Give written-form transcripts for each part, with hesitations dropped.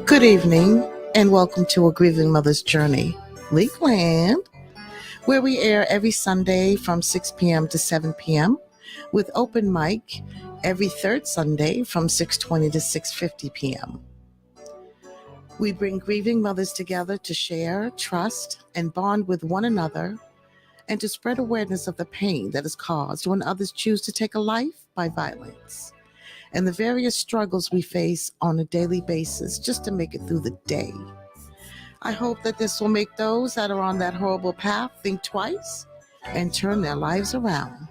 Good evening, and welcome to A Grieving Mother's Journey, Leakland, where we air every Sunday from 6 p.m. to 7 p.m. with open mic every third Sunday from 6:20 to 6:50 p.m. We bring grieving mothers together to share, trust, and bond with one another and to spread awareness of the pain that is caused when others choose to take a life by violence and the various struggles we face on a daily basis just to make it through the day. I hope that this will make those that are on that horrible path think twice and turn their lives around.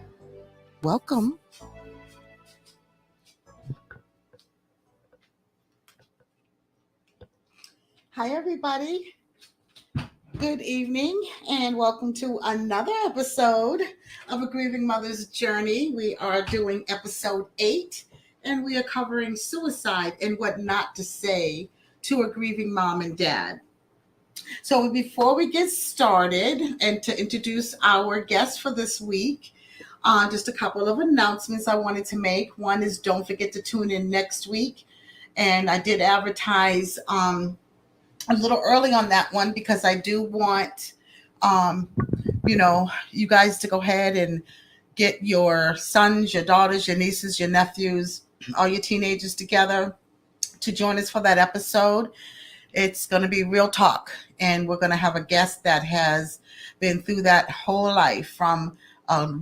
Welcome. Hi, everybody. Good evening, and welcome to another episode of A Grieving Mother's Journey. We are doing episode 8, and we are covering suicide and what not to say to a grieving mom and dad. So before we get started and to introduce our guest for this week, just a couple of announcements I wanted to make. One is don't forget to tune in next week. And I did advertise a little early on that one because I do want, you guys to go ahead and get your sons, your daughters, your nieces, your nephews, all your teenagers together to join us for that episode. It's going to be real talk, and we're going to have a guest that has been through that whole life from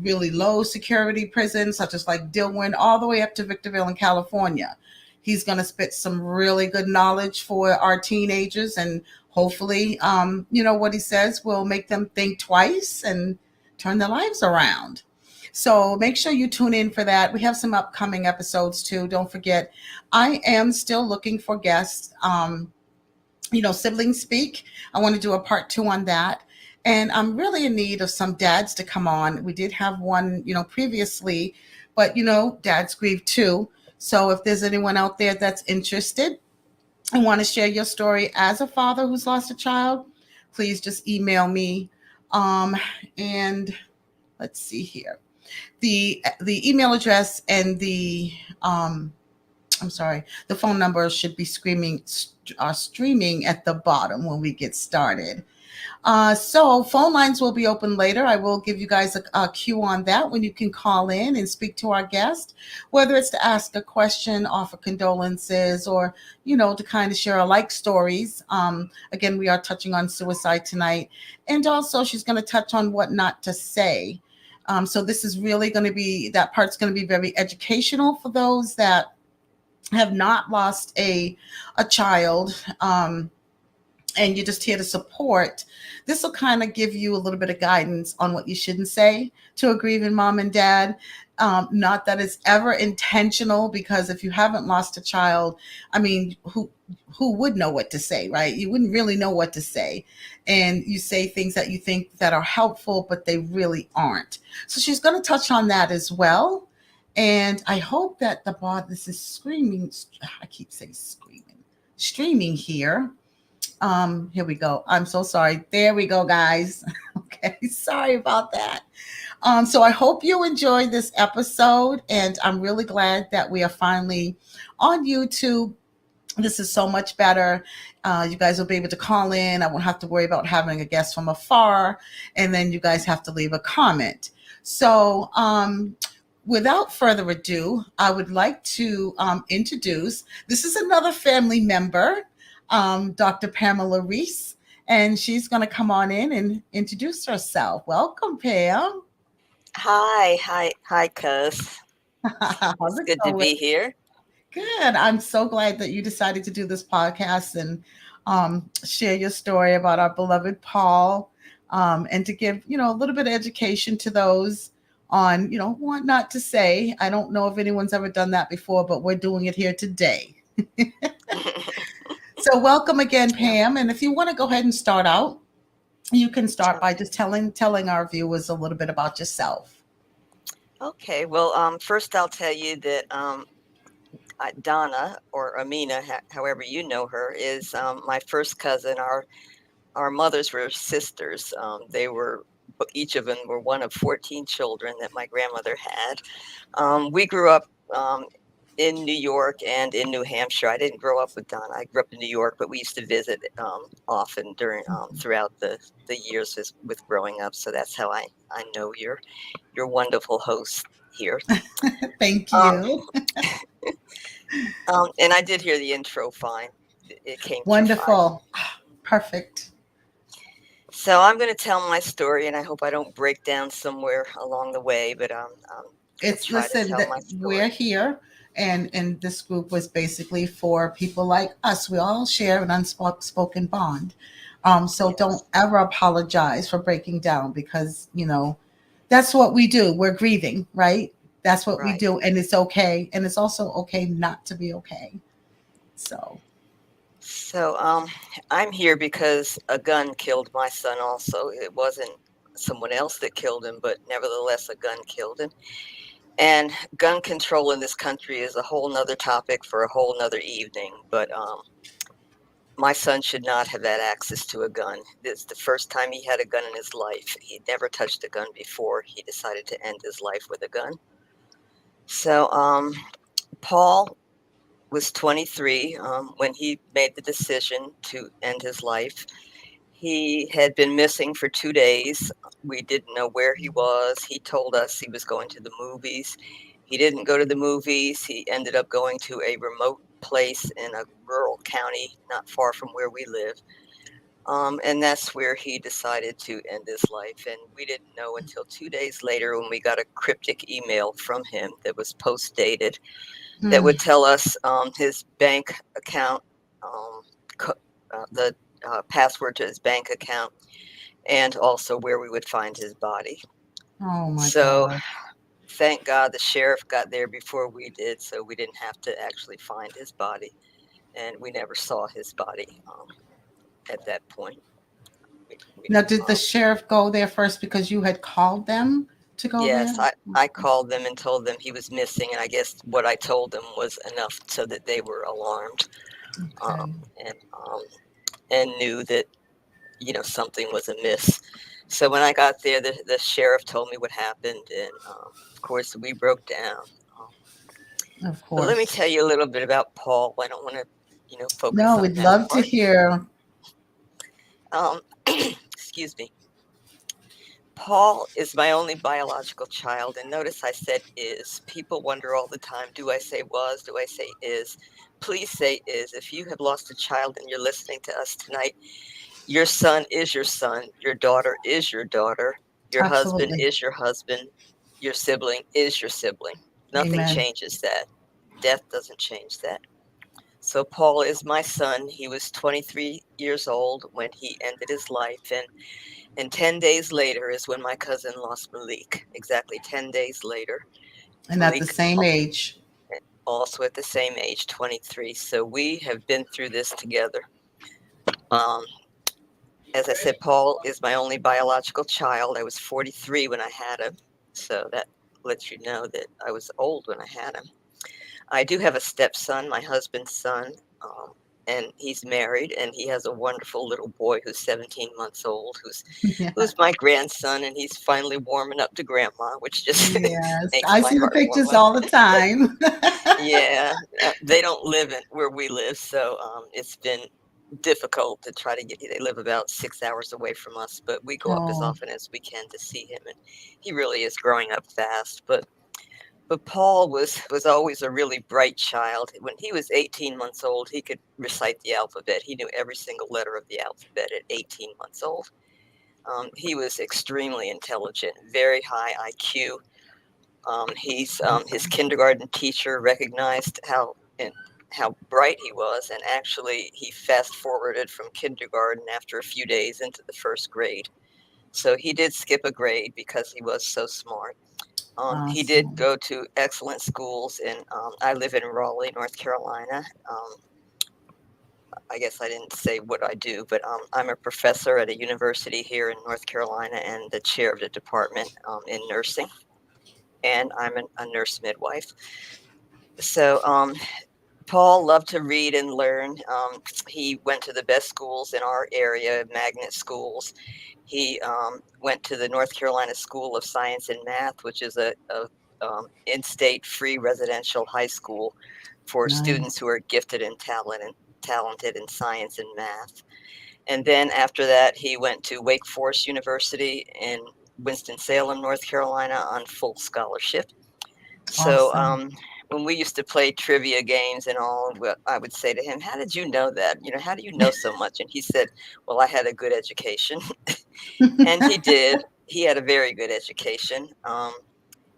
really low security prisons, such as like Dillwyn, all the way up to Victorville in California. He's going to spit some really good knowledge for our teenagers, and hopefully, what he says will make them think twice and turn their lives around. So make sure you tune in for that. We have some upcoming episodes too. Don't forget, I am still looking for guests. Siblings speak. I want to do a part 2 on that. And I'm really in need of some dads to come on. We did have one, previously, but, dads grieve too. So if there's anyone out there that's interested and want to share your story as a father who's lost a child, please just email me. And let's see here. The email address and the phone number should be streaming at the bottom when we get started. So phone lines will be open later. I will give you guys a cue on that when you can call in and speak to our guest, whether it's to ask a question, offer condolences, or, to kind of share our like stories. Again, we are touching on suicide tonight. And also she's going to touch on what not to say. So this is really going to be, that part's going to be very educational for those that have not lost a child, and you're just here to support. This will kind of give you a little bit of guidance on what you shouldn't say to a grieving mom and dad. Not that it's ever intentional, because if you haven't lost a child, I mean, who would know what to say, right? You wouldn't really know what to say. And you say things that you think that are helpful, but they really aren't. So she's going to touch on that as well. And I hope that this is screaming. I keep saying screaming, streaming here. Here we go. I'm so sorry. There we go, guys. Okay. Sorry about that. So I hope you enjoyed this episode, and I'm really glad that we are finally on YouTube. This is so much better. You guys will be able to call in. I won't have to worry about having a guest from afar, and then you guys have to leave a comment. So, without further ado, I would like to introduce, this is another family member, Dr. Pamela Reis, and she's going to come on in and introduce herself. Welcome, Pam. Hi, Cuz. How's It's it good to going? be here. Good. I'm so glad that you decided to do this podcast and share your story about our beloved Paul, and to give, a little bit of education to those on, what not to say. I don't know if anyone's ever done that before, but we're doing it here today. So welcome again, Yeah. Pam. And if you want to go ahead and start out, you can start by Okay. just telling our viewers a little bit about yourself. Okay. Well, first I'll tell you that Donna, or Amina, however you know her, is my first cousin. Our mothers were sisters. Each of them were one of 14 children that my grandmother had. We grew up in New York and in New Hampshire. I didn't grow up with Donna. I grew up in New York, but we used to visit often during throughout the years with growing up. So that's how I know your wonderful host here. Thank Um, you. and I did hear the intro fine. It came through fine. Wonderful. Perfect. So I'm going to tell my story, and I hope I don't break down somewhere along the way, but I'm going to It's try to listen tell that my we're story. here, and this group was basically for people like us. We all share an unspoken bond. So don't Yes, ever apologize for breaking down, because that's what we do. We're grieving, right? That's what we right. do, and it's okay. And it's also okay not to be okay. So, So I'm here because a gun killed my son also. It wasn't someone else that killed him, but nevertheless, a gun killed him. And gun control in this country is a whole nother topic for a whole nother evening. But my son should not have had access to a gun. It's the first time he had a gun in his life. He'd never touched a gun before. He decided to end his life with a gun. So Paul was 23 when he made the decision to end his life. He had been missing for 2 days. We didn't know where he was. He told us he was going to the movies. He didn't go to the movies. He ended up going to a remote place in a rural county not far from where we live. And that's where he decided to end his life. And we didn't know until 2 days later when we got a cryptic email from him that was post dated that mm, would tell us his bank account, the password to his bank account, and also where we would find his body. oh my So God. thank God the sheriff got there before we did, so we didn't have to actually find his body, and we never saw his body at that point. Now, did the sheriff go there first because you had called them to go Yes, there? I called them and told them he was missing, and I guess what I told them was enough so that they were alarmed, Okay. and knew that something was amiss. So when I got there, the sheriff told me what happened, and of course we broke down. Um, Of but let me course. tell you a little bit about Paul. I don't want to, focus No, on we'd that love to part. hear. Um, excuse me. Paul is my only biological child, and notice I said is. People wonder all the time, do I say was, do I say is? Please say is. If you have lost a child and you're listening to us tonight, your son is your son, your daughter is your daughter, your husband Absolutely. is your husband, your sibling is your sibling. Nothing Amen. changes that. Death doesn't change that. So Paul is my son. He was 23 years old when he ended his life, and 10 days later is when my cousin lost Malik. Exactly 10 days later. And at the Malik same age. also at the same age, 23. So we have been through this together. Um, as I said, Paul is my only biological child. I was 43 when I had him. So that lets you know that I was old when I had him. I do have a stepson, my husband's son, and he's married, and he has a wonderful little boy who's 17 months old, Yeah. who's my grandson, and he's finally warming up to grandma, which just Yes. makes I my see the heart warm pictures up. all the time. Yeah, they don't live in where we live, so it's been difficult to try to get. They live about 6 hours away from us, but we go up as Oh, often as we can to see him, and he really is growing up fast. But Paul was always a really bright child. When he was 18 months old, he could recite the alphabet. He knew every single letter of the alphabet at 18 months old. He was extremely intelligent, very high IQ. His kindergarten teacher recognized how bright he was, and actually he fast forwarded from kindergarten after a few days into the first grade. So he did skip a grade because he was so smart. He did awesome. go to excellent schools, and I live in Raleigh, North Carolina. Um, I guess I didn't say what I do, but I'm a professor at a university here in North Carolina and the chair of the department in nursing, and I'm a nurse midwife. So Paul loved to read and learn. He went to the best schools in our area, magnet schools. He went to the North Carolina School of Science and Math, which is a in-state free residential high school for students Nice. who are gifted and talented in science and math. And then after that, he went to Wake Forest University in Winston-Salem, North Carolina, on full scholarship. So Awesome. when we used to play trivia games and all, I would say to him, "How did you know that? How do you know so much?" And he said, "Well, I had a good education." And he did. He had a very good education.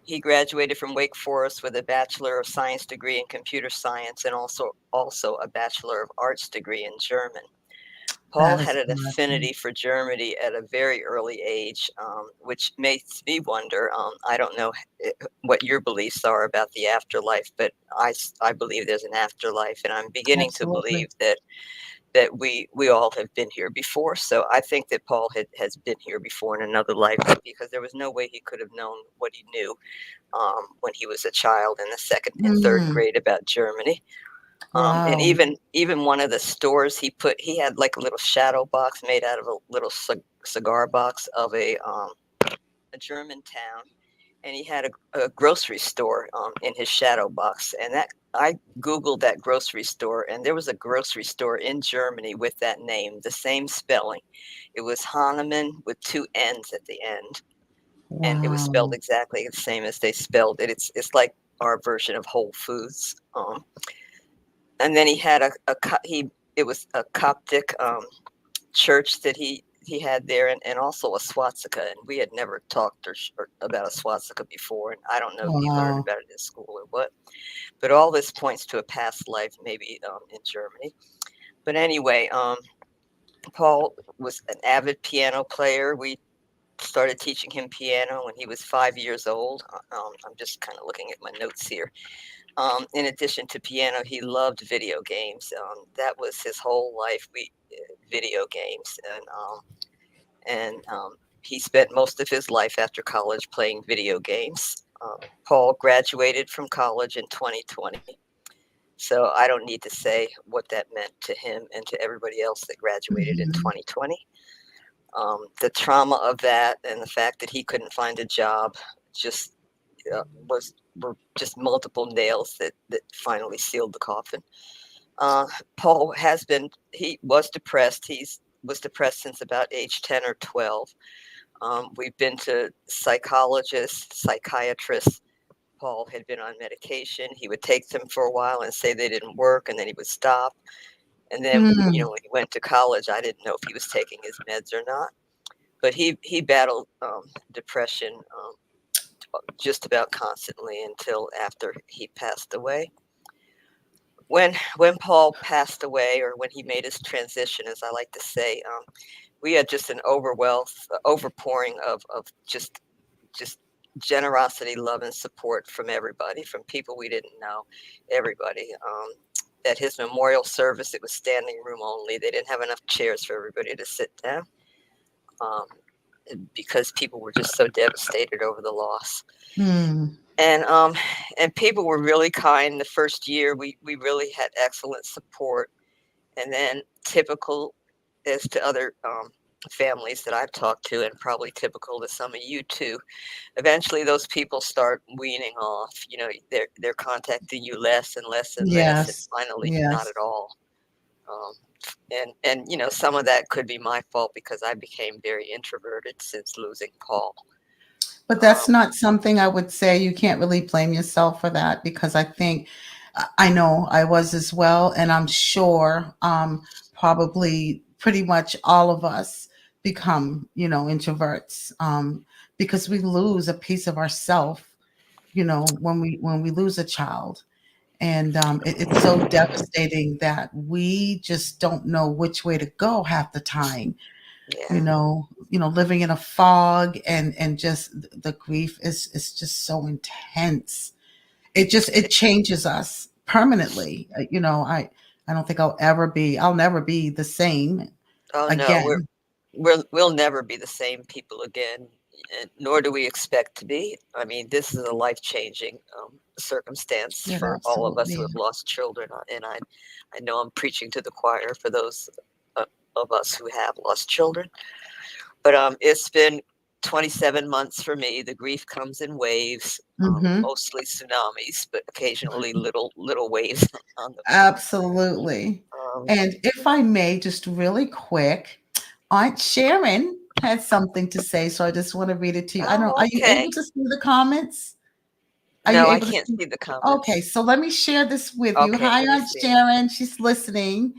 He graduated from Wake Forest with a Bachelor of Science degree in computer science and also a Bachelor of Arts degree in German. Paul That had is an awesome. affinity for Germany at a very early age, which makes me wonder. I don't know what your beliefs are about the afterlife, but I believe there's an afterlife, and I'm beginning to believe Absolutely. that we all have been here before. So I think that Paul has been here before in another life, because there was no way he could have known what he knew when he was a child in the second and third Mm, grade about Germany. And wow. even one of the stores he had like a little shadow box made out of a little cigar box of a German town, and he had a grocery store in his shadow box. And that I googled that grocery store, and there was a grocery store in Germany with that name, the same spelling. It was Hahnemann with two N's at the end, and it was spelled Wow. exactly the same as they spelled it. It's like our version of Whole Foods. And then he had it was a Coptic church that he had there, and also a swastika. And we had never talked or about a swastika before, and I don't know if he learned Wow. about it in school or what. But all this points to a past life, maybe in Germany. But anyway, Paul was an avid piano player. We started teaching him piano when he was 5 years old. I'm just kind of looking at my notes here. In addition to piano, he loved video games. That was his whole life. Video games, and he spent most of his life after college playing video games. Paul graduated from college in 2020, so I don't need to say what that meant to him and to everybody else that graduated in Mhm. 2020. The trauma of that and the fact that he couldn't find a job just were just multiple nails that finally sealed the coffin. Paul he was depressed. Was depressed since about age 10 or 12. We've been to psychologists, psychiatrists. Paul had been on medication. He would take them for a while and say they didn't work, and then he would stop. And then, Mm, when he went to college, I didn't know if he was taking his meds or not. But he battled depression just about constantly until after he passed away. When Paul passed away, or when he made his transition, as I like to say, we had just an overpouring of just generosity, love, and support from everybody, from people we didn't know, everybody. At his memorial service, it was standing room only. They didn't have enough chairs for everybody to sit down, um, because people were just so devastated over the loss. mm, And people were really kind. The first year, we really had excellent support. And then, typical as to other families that I've talked to, and probably typical to some of you too, eventually those people start weaning off. They're contacting you less and less and less, and yes. finally not Yes. at all. Um, and some of that could be my fault, because I became very introverted since losing Paul. But that's Um, not something I would say. You can't really blame yourself for that because I think I know I was as well, and I'm sure probably pretty much all of us become, introverts because we lose a piece of ourself, when we lose a child. And it's so devastating that we just don't know which way to go half the time, yeah, living in a fog, and just the grief is just so intense. It changes us permanently. I don't think I'll never be the same oh no, again. we'll never be the same people again, nor do we expect to be. I mean, this is a life-changing circumstance It for all of us absolutely who have is. lost children, and I know I'm preaching to the choir for those uh, of us who have lost children. But it's been 27 months for me. The grief comes in waves, Mm-hmm. mostly tsunamis, but occasionally little waves on the. Absolutely. Um, And if I may, just really quick, Aunt Sharon has something to say, so I just want to read it to you. I don't. oh, Are you okay. able to see the comments? Are you No, I able to can't see? see the Okay, comments. so let me share this with you. Okay, Hi, let me Aunt see it. Sharon. She's listening.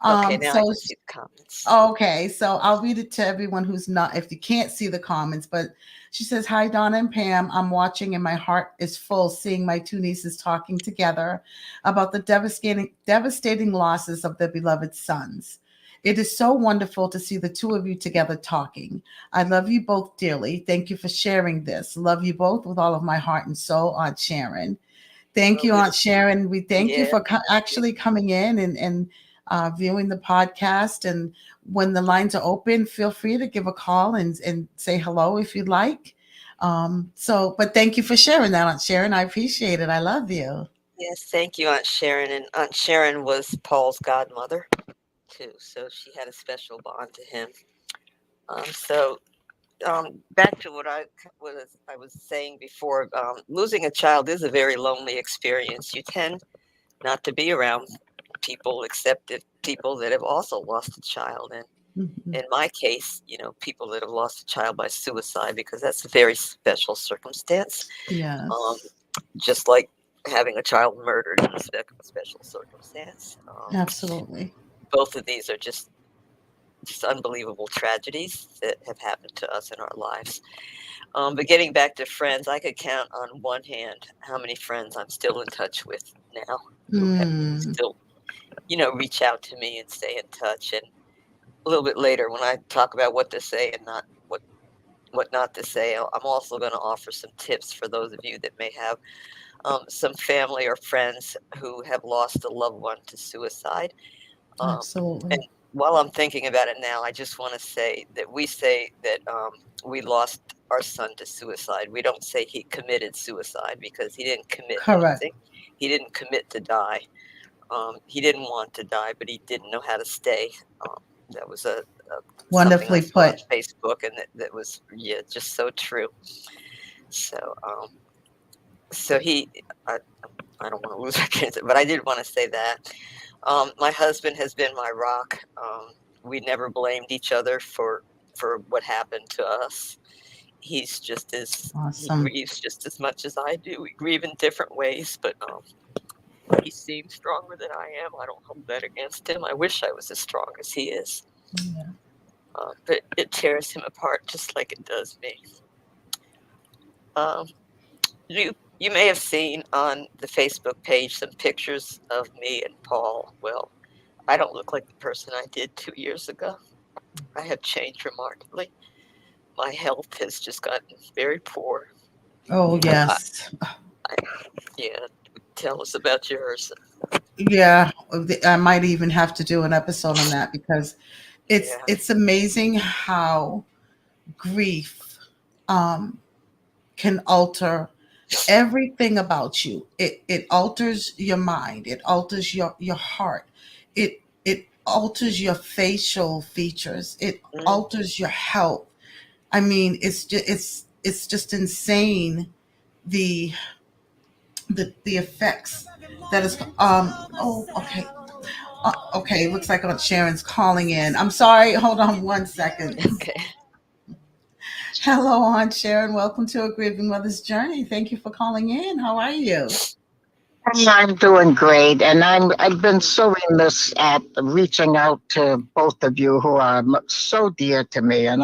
Okay, now I So can see the comments. okay, so I'll read it to everyone who's not, if you can't see the comments, but she says, "Hi, Donna and Pam. I'm watching and my heart is full seeing my two nieces talking together about the devastating losses of their beloved sons. It is so wonderful to see the two of you together talking. I love you both dearly. Thank you for sharing this. Love you both with all of my heart and soul, Aunt Sharon." Thank Well, you, we Aunt Sharon. We thank you yeah, for thank you. actually coming in and viewing the podcast. And when the lines are open, feel free to give a call and say hello if you'd like. But thank you for sharing that, Aunt Sharon. I appreciate it. I love you. Yes, thank you, Aunt Sharon. And Aunt Sharon was Paul's godmother too, so she had a special bond to him. So back to what I was saying before. Losing a child is a very lonely experience. You tend not to be around people except if people that have also lost a child. And Mhm. in my case, people that have lost a child by suicide, because that's a very special circumstance. Um, Yes, just like having a child murdered is a special circumstance. absolutely. Both of these are just unbelievable tragedies that have happened to us in our lives. But getting back to friends, I could count on one hand how many friends I'm still in touch with now who have Mm, still, reach out to me and stay in touch. And a little bit later, when I talk about what to say and not what not to say, I'm also going to offer some tips for those of you that may have some family or friends who have lost a loved one to suicide. And absolutely. while I'm thinking about it now, I just want to say that we say that we lost our son to suicide. We don't say he committed suicide because he didn't commit Correct. anything. He didn't commit to die. He didn't want to die, but he didn't know how to stay. That was something I Wonderfully saw on put. Facebook, and that was just so true. So so I don't want to lose my kids, but I did want to say that my husband has been my rock. We never blamed each other for what happened to us. He Awesome. grieves just as much as I do. We grieve in different ways, but he seems stronger than I am. I don't hold that against him. I wish I was as strong as he is, Yeah, but it tears him apart just like it does me. Um, you may have seen on the Facebook page some pictures of me and Paul. Well, I don't look like the person I did 2 years ago. I have changed remarkably. My health has just gotten very poor. oh, I, yes. I, yeah, tell us about yours. Yeah, I might even have to do an episode on that because it's Yeah. it's amazing how grief um, can alter everything about you. It alters your mind. It alters your heart. It alters your facial features. It Mm, alters your health. I mean, it's just insane the the effects that is oh okay. Okay, looks like Aunt Sharon's calling in. I'm sorry. Hold on one second. okay. Hello, Aunt Sharon. Welcome to A Grieving Mother's Journey. Thank you for calling in. How are you? I'm doing great, and I've been so remiss at reaching out to both of you who are so dear to me. And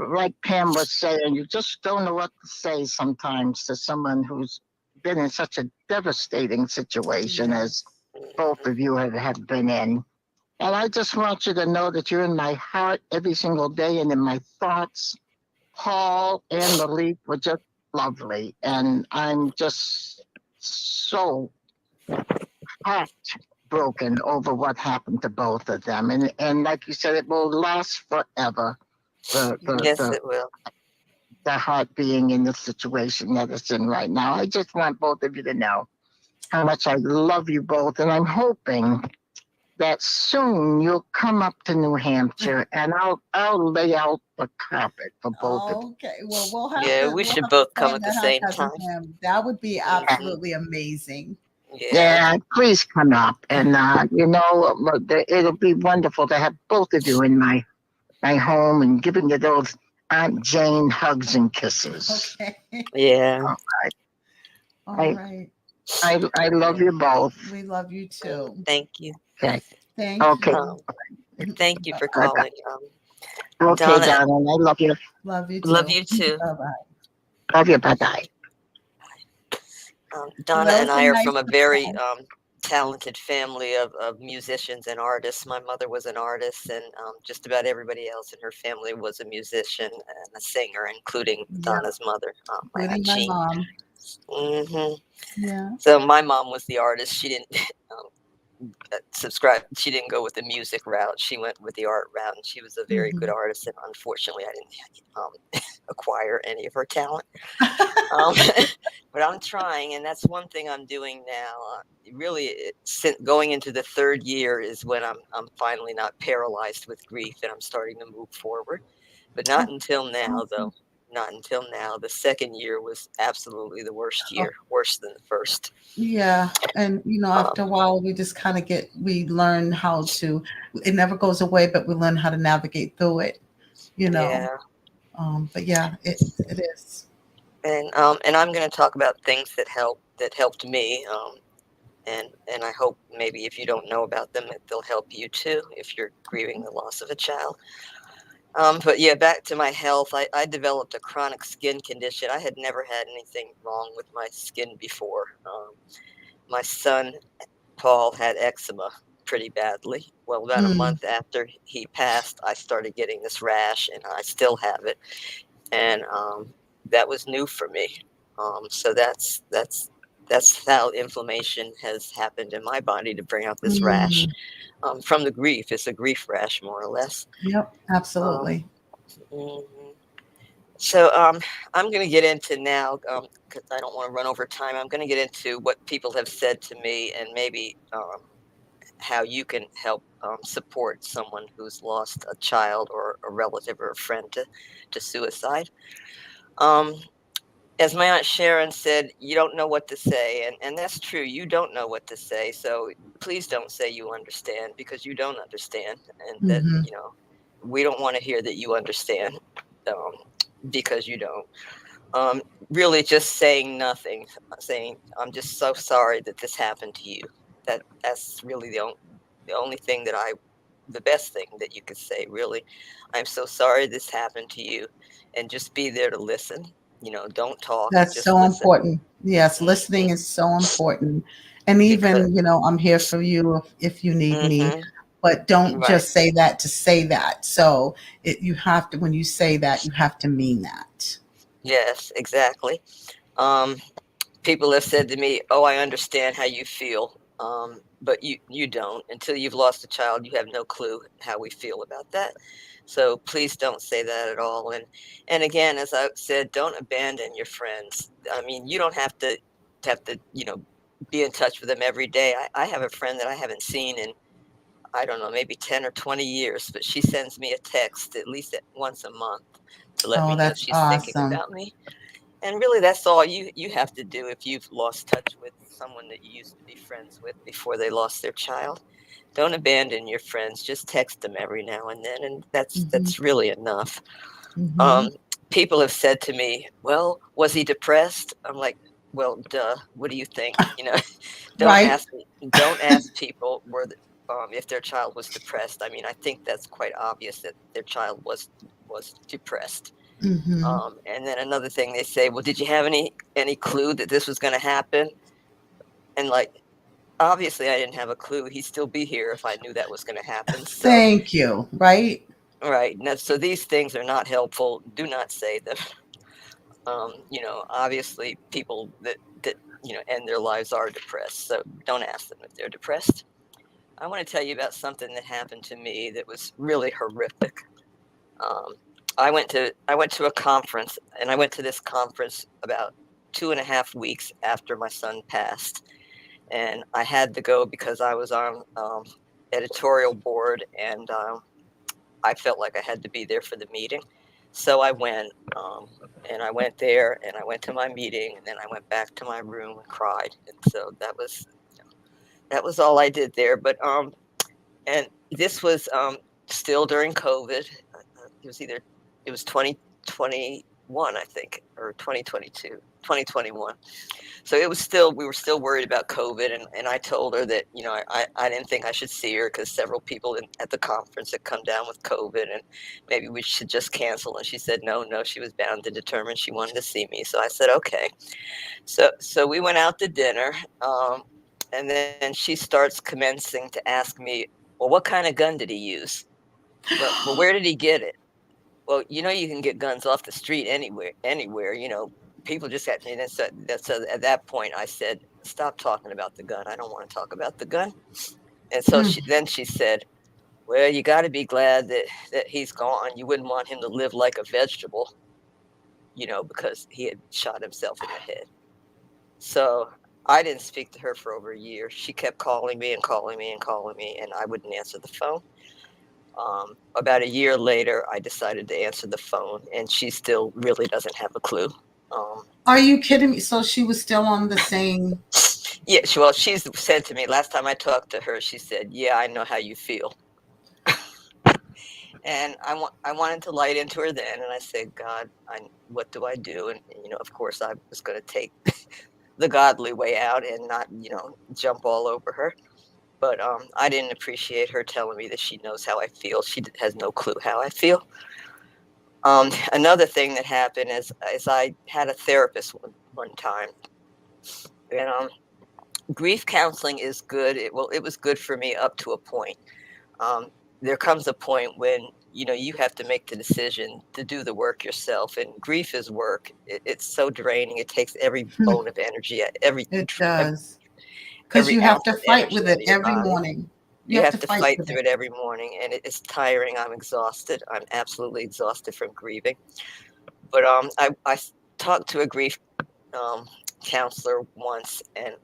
like Pam was saying, you just don't know what to say sometimes to someone who's been in such a devastating situation as Yes. both of you have been in. And I just want you to know that you're in my heart every single day and in my thoughts. Paul and Malik were just lovely, and I'm just so heartbroken over what happened to both of them. And like you said, it will last forever. The the Yes, the it will. the heart being in the situation that it's in right now. I just want both of you to know how much I love you both, and I'm hoping that soon you'll come up to New Hampshire, and I'll lay out the carpet for both of Okay. Well, we'll have Yeah, to we we'll should have to both come plan at the that out, same cousin time. Pam. That would be Hmm. absolutely amazing. you. Yeah. Yeah, please come up, and it'll be wonderful to have both of you in my home and giving you those Aunt Jane hugs and kisses. Okay. Yeah. All I right. I love Yeah. you both. We love you too. Thank you. Okay, Thank okay, you. Um, thank you Bye for bye. calling. okay, Donna, darling. I love you. Love you love too. you too. Bye bye. Love you. Bye bye. Donna Well, it and was I a are nice from a very talented family of musicians and artists. My mother was an artist, and just about everybody else in her family was a musician and a singer, including yeah, Donna's mother, my Aunt including my Jean. mom. Hmm. Yeah. So my mom was the artist. She didn't subscribe. She didn't go with the music route. She went with the art route, and she was a very good Mhm. artist. And unfortunately, I didn't acquire any of her talent. Um, but I'm trying, and that's one thing I'm doing now. Really, since going into the third year is when I'm finally not paralyzed with grief, and I'm starting to move forward. But not Oh, until that's now, though. awesome. Not until now. The second year was absolutely the worst Oh, year, worse than the first. yeah. And after a Um, while we just kind of we learn how to, it never goes away, but we learn how to navigate through it, you know. yeah, But yeah, it is. and I'm going to talk about things that helped me. And I hope maybe if you don't know about them, they'll help you too if you're grieving the loss of a child. But yeah, back to my health. I developed a chronic skin condition. I had never had anything wrong with my skin before. My son, Paul, had eczema pretty badly. Well, about a Mm, month after he passed, I started getting this rash, and I still have it. And that was new for me. So that's how inflammation has happened in my body to bring out this rash mm, from the grief. It's a grief rash, more or less. yep, Um, absolutely. mhm. So I'm going to get into now, because I don't want to run over time. I'm going to get into what people have said to me, and maybe how you can help support someone who's lost a child or a relative or a friend to suicide. Um, as my Aunt Sharon said, you don't know what to say. And that's true. You don't know what to say. So please don't say you understand, because you don't understand. And that, Hmm. we don't want to hear that you understand, um, because you don't. Um, really just saying nothing, saying, I'm just so sorry that this happened to you. That's really the only thing the best thing that you could say, really. I'm so sorry this happened to you. And just be there to listen. Don't talk, That's just so listen. important. Yes, listening Hmm. is so important. And Because, even, I'm here for you if you need me, hmm, but don't right. just say that to say that. So you have to, when you say that, you have to mean that. Yes, exactly. Um, People have said to me, "Oh, I understand how you feel," but you don't. Until you've lost a child, you have no clue how we feel about that. So please don't say that at all. And again, as I said, don't abandon your friends. I mean, you don't have to be in touch with them every day. I have a friend that I haven't seen in, I don't know, maybe 10 or 20 years, but she sends me a text at least once a month to let Oh, me know that's she's thinking awesome. about me. And really, that's all you have to do if you've lost touch with someone that you used to be friends with before they lost their child. Don't abandon your friends. Just text them every now and then, and that's Hmm. that's really enough. Hmm. Um, People have said to me, "Well, was he depressed?" I'm like, "Well, duh. What do you think?" Don't Right. ask don't ask people if their child was depressed. I mean, I think that's quite obvious that their child was depressed. Hmm. And then another thing they say, well, did you have any clue that this was going to happen? And like, obviously, I didn't have a clue. He'd still be here if I knew that was going to happen. So, Thank you. Right. right. Now, so these things are not helpful. Do not say them. Obviously, people that end their lives are depressed. So don't ask them if they're depressed. I want to tell you about something that happened to me that was really horrific. Um, I went to a conference, and I went to this conference about 2.5 weeks after my son passed, and I had to go because I was on editorial board, and I felt like I had to be there for the meeting. So I went, and I went there, and I went to my meeting, and then I went back to my room and cried. And so that was all I did there. But and this was still during COVID. It was 2021, I think, or 2022, 2021. So we were still worried about COVID. And I told her that, I didn't think I should see her because several people at the conference had come down with COVID, and maybe we should just cancel. And she said, no, she was bound to determine she wanted to see me. So I said, okay. So we went out to dinner. And then she starts commencing to ask me, well, what kind of gun did he use? Well, where did he get it? Well, you can get guns off the street anywhere. People just got. And so at that point, I said, "Stop talking about the gun. I don't want to talk about the gun." And so she said, "Well, you got to be glad that he's gone. You wouldn't want him to live like a vegetable, because he had shot himself in the head." So I didn't speak to her for over a year. She kept calling me and calling me and calling me, and I wouldn't answer the phone. About a year later, I decided to answer the phone, and she still really doesn't have a clue. Are you kidding me? So she was still on the same. Yeah, she's said to me, last time I talked to her, she said, "Yeah, I know how you feel." And I wanted to light into her then, and I said, "God, what do I do?" And of course, I was going to take the godly way out and not, jump all over her. But I didn't appreciate her telling me that she knows how I feel. She has no clue how I feel. Another thing that happened is I had a therapist one time, and grief counseling is good. It was good for me up to a point. There comes a point when you have to make the decision to do the work yourself, and grief is work. It's so draining. It takes every bone of energy, It does. Because every you have ounce to of fight energy with out it of your every body. morning. You have to fight fight with through it every morning, and it's tiring. I'm exhausted. I'm absolutely exhausted from grieving. But I talked to a grief counselor once, and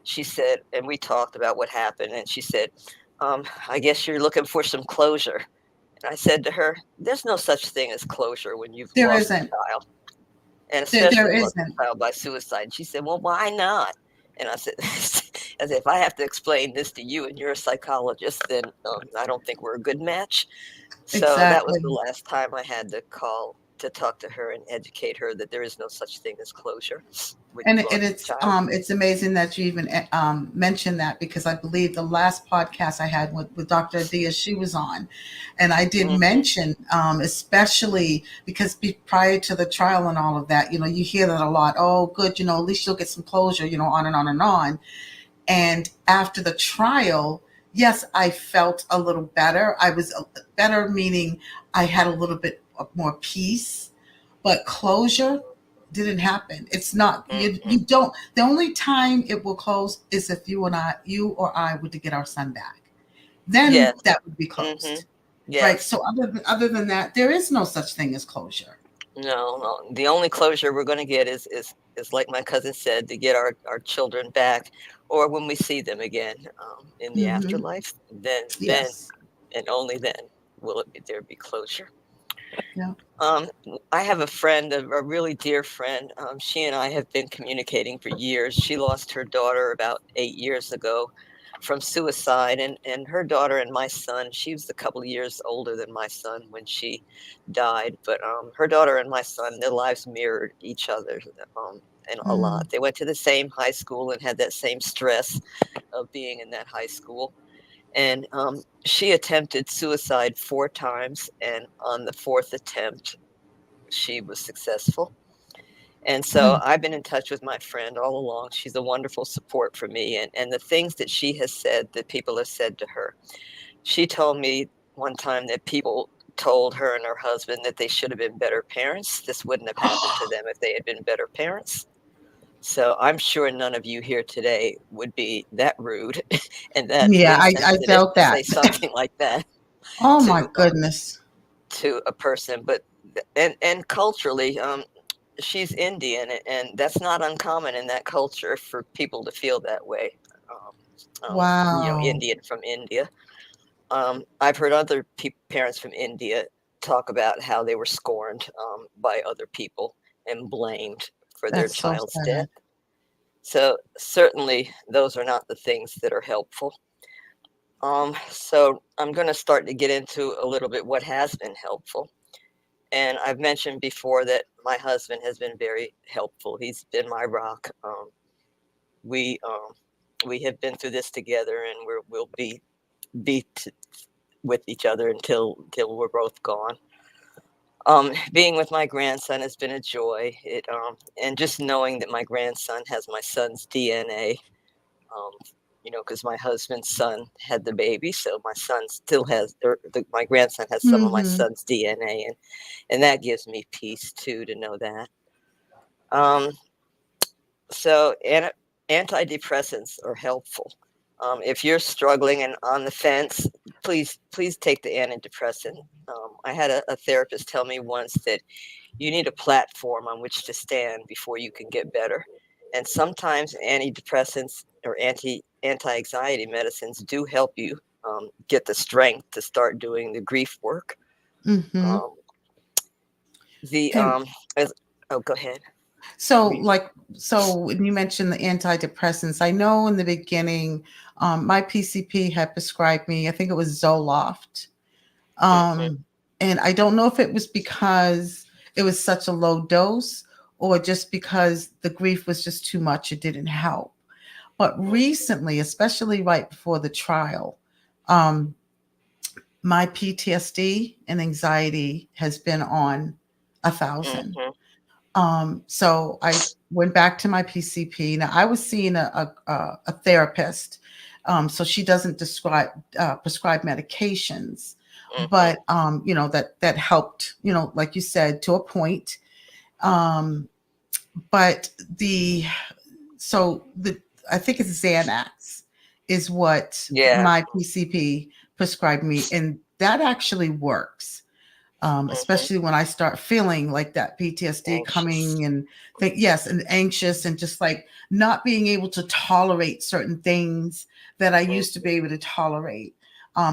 she said, and we talked about what happened, and she said, I guess you're looking for some closure. And I said to her, there's no such thing as closure when you've There lost a isn't. child, and There especially lost isn't. a child by suicide. And she said, well, why not? And I said, as if I have to explain this to you and you're a psychologist, then I don't think we're a good match. So that was the Exactly. last time I had to call to talk to her and educate her that there is no such thing as closure when And you've lost a child. it's amazing that you even mentioned that, because I believe the last podcast I had with Dr. Adia, she was on, and I did Hmm. mention, especially because prior to the trial and all of that, you hear that a lot. Oh, good, at least you'll get some closure, on and on and on. And after the trial, yes, I felt a little better. I was better, meaning I had a little bit of more peace, but closure didn't happen. It's not, you Hmm. don't, the only time it will close is if you or I were to get our son back. Then Yes. that would be Hmm. closed. Right. Yes. So other than that, there is no such thing as closure. No, no. The only closure we're going to get is like my cousin said, to get our children back, or when we see them again in the Hmm. afterlife. Then Yes. and only then will there be closure. Yeah. Um, I have a friend, a really dear friend. She and I have been communicating for years. She lost her daughter about 8 years ago from suicide, and her daughter and my son, she was a couple of years older than my son when she died, but her daughter and my son, their lives mirrored each other, and a Mm. lot. They went to the same high school and had that same stress of being in that high school. And she attempted suicide 4 times, and on the fourth attempt, she was successful. And so Mm. I've been in touch with my friend all along. She's a wonderful support for me. And the things that she has said that people have said to her, she told me one time that people told her and her husband that they should have been better parents. This wouldn't have happened to them if they had been better parents. So I'm sure none of you here today would be that rude and that Yeah, I insensitive felt to say that. something like that Oh my to goodness. a person. But and culturally, she's Indian, and that's not uncommon in that culture for people to feel that way. Um, Wow. Indian from India. I've heard other parents from India talk about how they were scorned by other people and blamed for their That's so child's death. sad. So certainly those are not the things that are helpful. So I'm going to start to get into a little bit what has been helpful. And I've mentioned before that my husband has been very helpful. He's been my rock. We have been through this together, and we'll be with each other until we're both gone. Being with my grandson has been a joy. And just knowing that my grandson has my son's DNA, because my husband's son had the baby, so my son still has, my grandson has some of my Mm-hmm. son's DNA, and that gives me peace too, to know that. Um, so antidepressants are helpful. If you're struggling and on the fence, please take the antidepressant. I had a therapist tell me once that you need a platform on which to stand before you can get better. And sometimes antidepressants or anti-anxiety medicines do help you get the strength to start doing the grief work. Mm-hmm. Um, the And as, oh, go ahead. so, when you mentioned the antidepressants, I know in the beginning, my PCP had prescribed me, I think it was Zoloft. Mm-hmm, Um, and I don't know if it was because it was such a low dose or just because the grief was just too much, it didn't help. But recently, especially right before the trial, um, my PTSD and anxiety has been on 1,000. mm-hmm, So I went back to my PCP. Now I was seeing a therapist, so she doesn't prescribe medications, mm-hmm. but that helped. Like you said, to a point. Um, but the so the I think it's Xanax is what Yeah. my PCP prescribed me, and that actually works. Mm-hmm. Especially when I start feeling like that PTSD Anxious. coming and yes, and anxious and just like not being able to tolerate certain things that I used to Mm-hmm. be able to tolerate.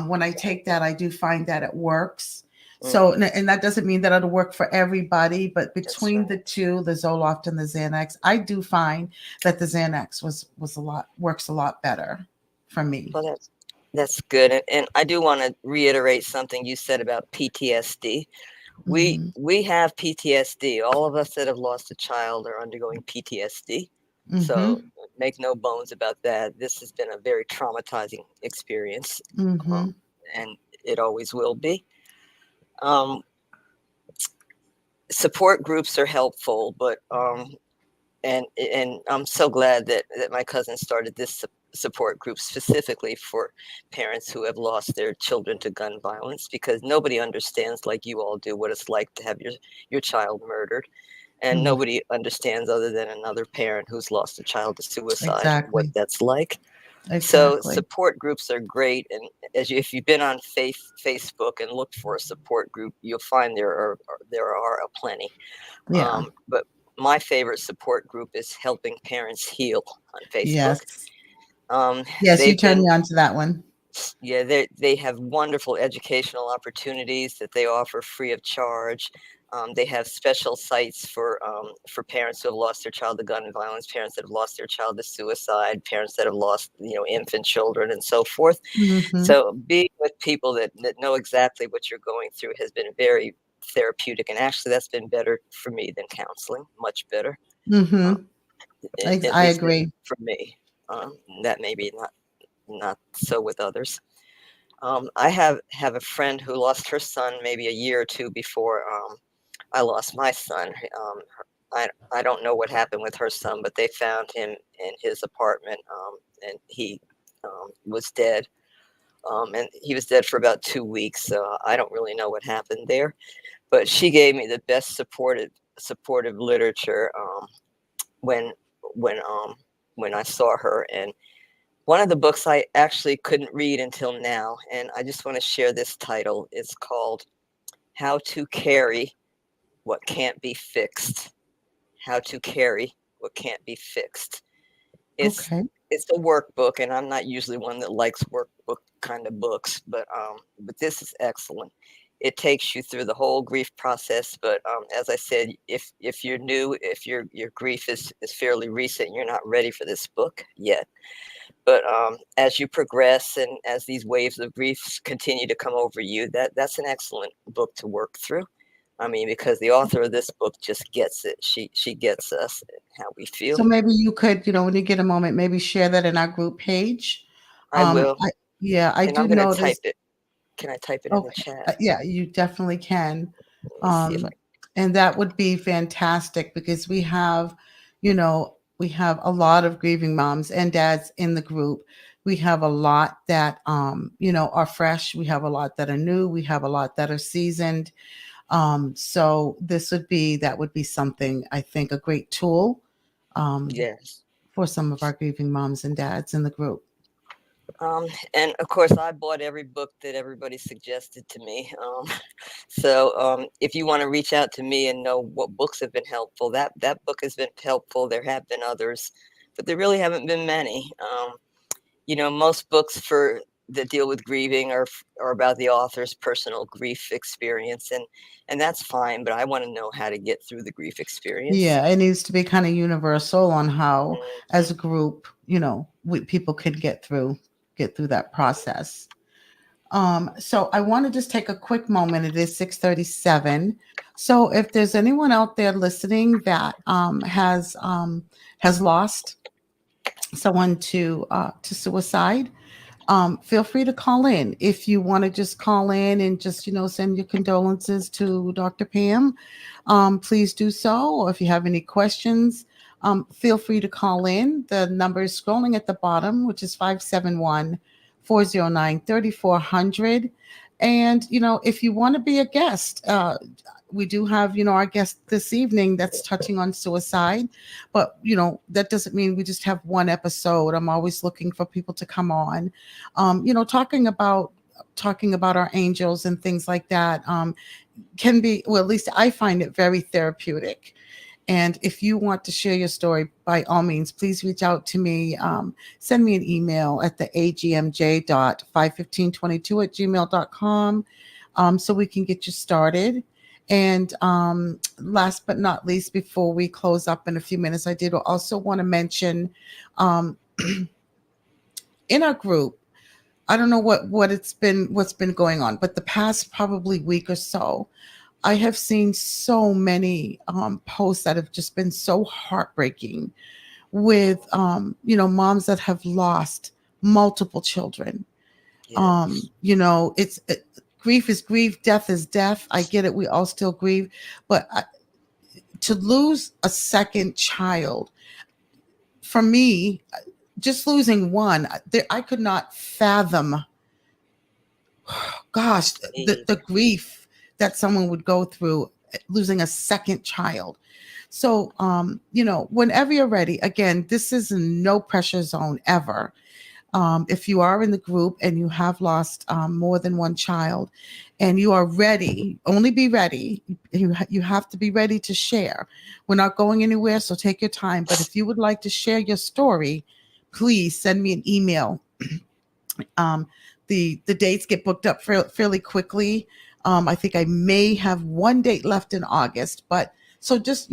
When I take that, I do find that it works. So, Mm-hmm. and that doesn't mean that it'll work for everybody, but That's between right. the two, the Zoloft and the Xanax, I do find that the Xanax works a lot better for me. Well, that's good. And I do want to reiterate something you said about PTSD. Hmm. We have PTSD. All of us that have lost a child are undergoing PTSD. So Hmm. make no bones about that. This has been a very traumatizing experience, um, Hmm. and it always will be. Um, Support groups are helpful, but and I'm so glad that my cousin started this support group specifically for parents who have lost their children to gun violence, because nobody understands like you all do what it's like to have your child murdered, and Hmm. nobody understands other than another parent who's lost a child to suicide what Exactly. that's like. So Exactly. support groups are great, and if you've been on Facebook and looked for a support group, you'll find there are a plenty. Yeah. But my favorite support group is Helping Parents Heal on Facebook. Yes. Um, Yes, you they've turned been, me on to that one. yeah, they have wonderful educational opportunities that they offer free of charge. They have special sites for parents who have lost their child to gun violence, parents that have lost their child to suicide, parents that have lost infant children, and so forth. Mhm. So being with people that know exactly what you're going through has been very therapeutic, and actually that's been better for me than counseling, much better. Uh, Mhm. at I least agree. for me. That may be not so with others. I have a friend who lost her son maybe a year or two before I lost my son. I don't know what happened with her son, but they found him in his apartment, and he was dead. And he was dead for about 2 weeks. So I don't really know what happened there. But she gave me the best supportive literature when when um when I saw her. And one of the books I actually couldn't read until now, and I just want to share this title. It's called How to Carry What Can't Be Fixed. How to Carry What Can't Be Fixed. It's Okay. it's a workbook, and I'm not usually one that likes workbook kind of books, but this is excellent. It takes you through the whole grief process. But as I said, if you're new, if your grief is fairly recent, you're not ready for this book yet. But as you progress and as these waves of grief continue to come over you, that's an excellent book to work through. I mean, because the author of this book just gets it. She gets us and how we feel. So maybe you could, when you get a moment, maybe share that in our group page. I will, I, yeah, I and do I'm going to type notice. it. Can I type it in the Okay. chat? Yeah, you definitely can. Let me see if I. And that would be fantastic because we have a lot of grieving moms and dads in the group. We have a lot that, are fresh. We have a lot that are new. We have a lot that are seasoned. So that would be something, I think, a great tool, Yes. for some of our grieving moms and dads in the group. And of course, I bought every book that everybody suggested to me. So if you want to reach out to me and know what books have been helpful, that book has been helpful. There have been others, but there really haven't been many. Most books that deal with grieving are about the author's personal grief experience, and that's fine. But I want to know how to get through the grief experience. Yeah, it needs to be kind of universal on how, as a Mhm. group, people can get through that process. So I want to just take a quick moment. It is 6:37. So if there's anyone out there listening that has lost someone to suicide, feel free to call in. If you want to just call in and just, send your condolences to Dr. Pam, please do so. Or if you have any questions, feel free to call in. The number is scrolling at the bottom, which is 571-409-3400. And, if you want to be a guest, we do have, our guest this evening that's touching on suicide, but, that doesn't mean we just have one episode. I'm always looking for people to come on, talking about our angels and things like that, can be, well, at least I find it very therapeutic. And if you want to share your story, by all means, please reach out to me. Send me an email at the agmj.51522@gmail.com, so we can get you started. And last but not least, before we close up in a few minutes, I did also want to mention, um, in our group, I don't know what's been going on, but the past probably week or so, I have seen so many posts that have just been so heartbreaking with moms that have lost multiple children. Yes. Grief is grief, death is death. I get it. We all still grieve, but to lose a second child, for me, just losing one, I could not fathom, gosh, the grief that someone would go through losing a second child. So, whenever you're ready, again, this is a no pressure zone ever. If you are in the group and you have lost more than one child and you are ready, only be ready. You have to be ready to share. We're not going anywhere, so take your time. But if you would like to share your story, please send me an email. The dates get booked up fairly quickly. I think I may have one date left in August, but so just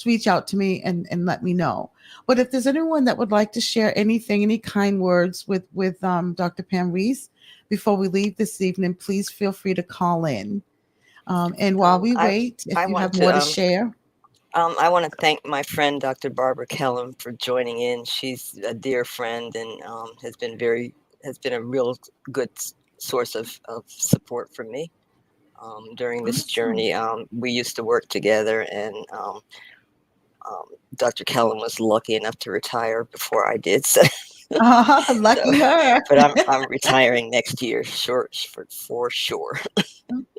reach out to me and let me know. But if there's anyone that would like to share anything, any kind words with Dr. Pam Reis before we leave this evening, please feel free to call in. And while we wait, if you have more to share. I want to thank my friend, Dr. Barbara Kellum, for joining in. She's a dear friend and has been a real good source of support for me during this journey. We used to work together, and Dr. Kellum was lucky enough to retire before I did. So, Lucky her. But I'm retiring next year, for sure.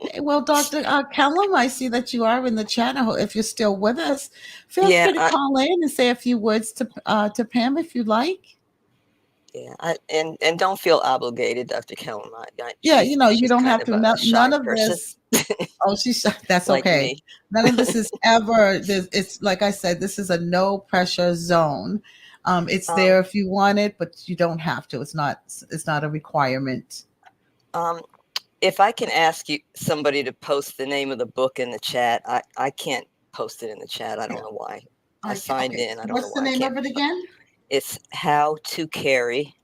Okay, well, Dr. Kellum, I see that you are in the chat. If you're still with us, feel free to call in and say a few words to Pam if you'd like. Yeah, and don't feel obligated, Dr. Kellum. Yeah, you don't have to. None of person. this. Oh, that's like okay. Me. None of this is ever. It's like I said. This is a no pressure zone. It's there if you want it, but you don't have to. It's not a requirement. If I can ask you somebody to post the name of the book in the chat, I can't post it in the chat. I don't know why. I signed in. I don't know What's the why I name can't. of it again? It's How to Carry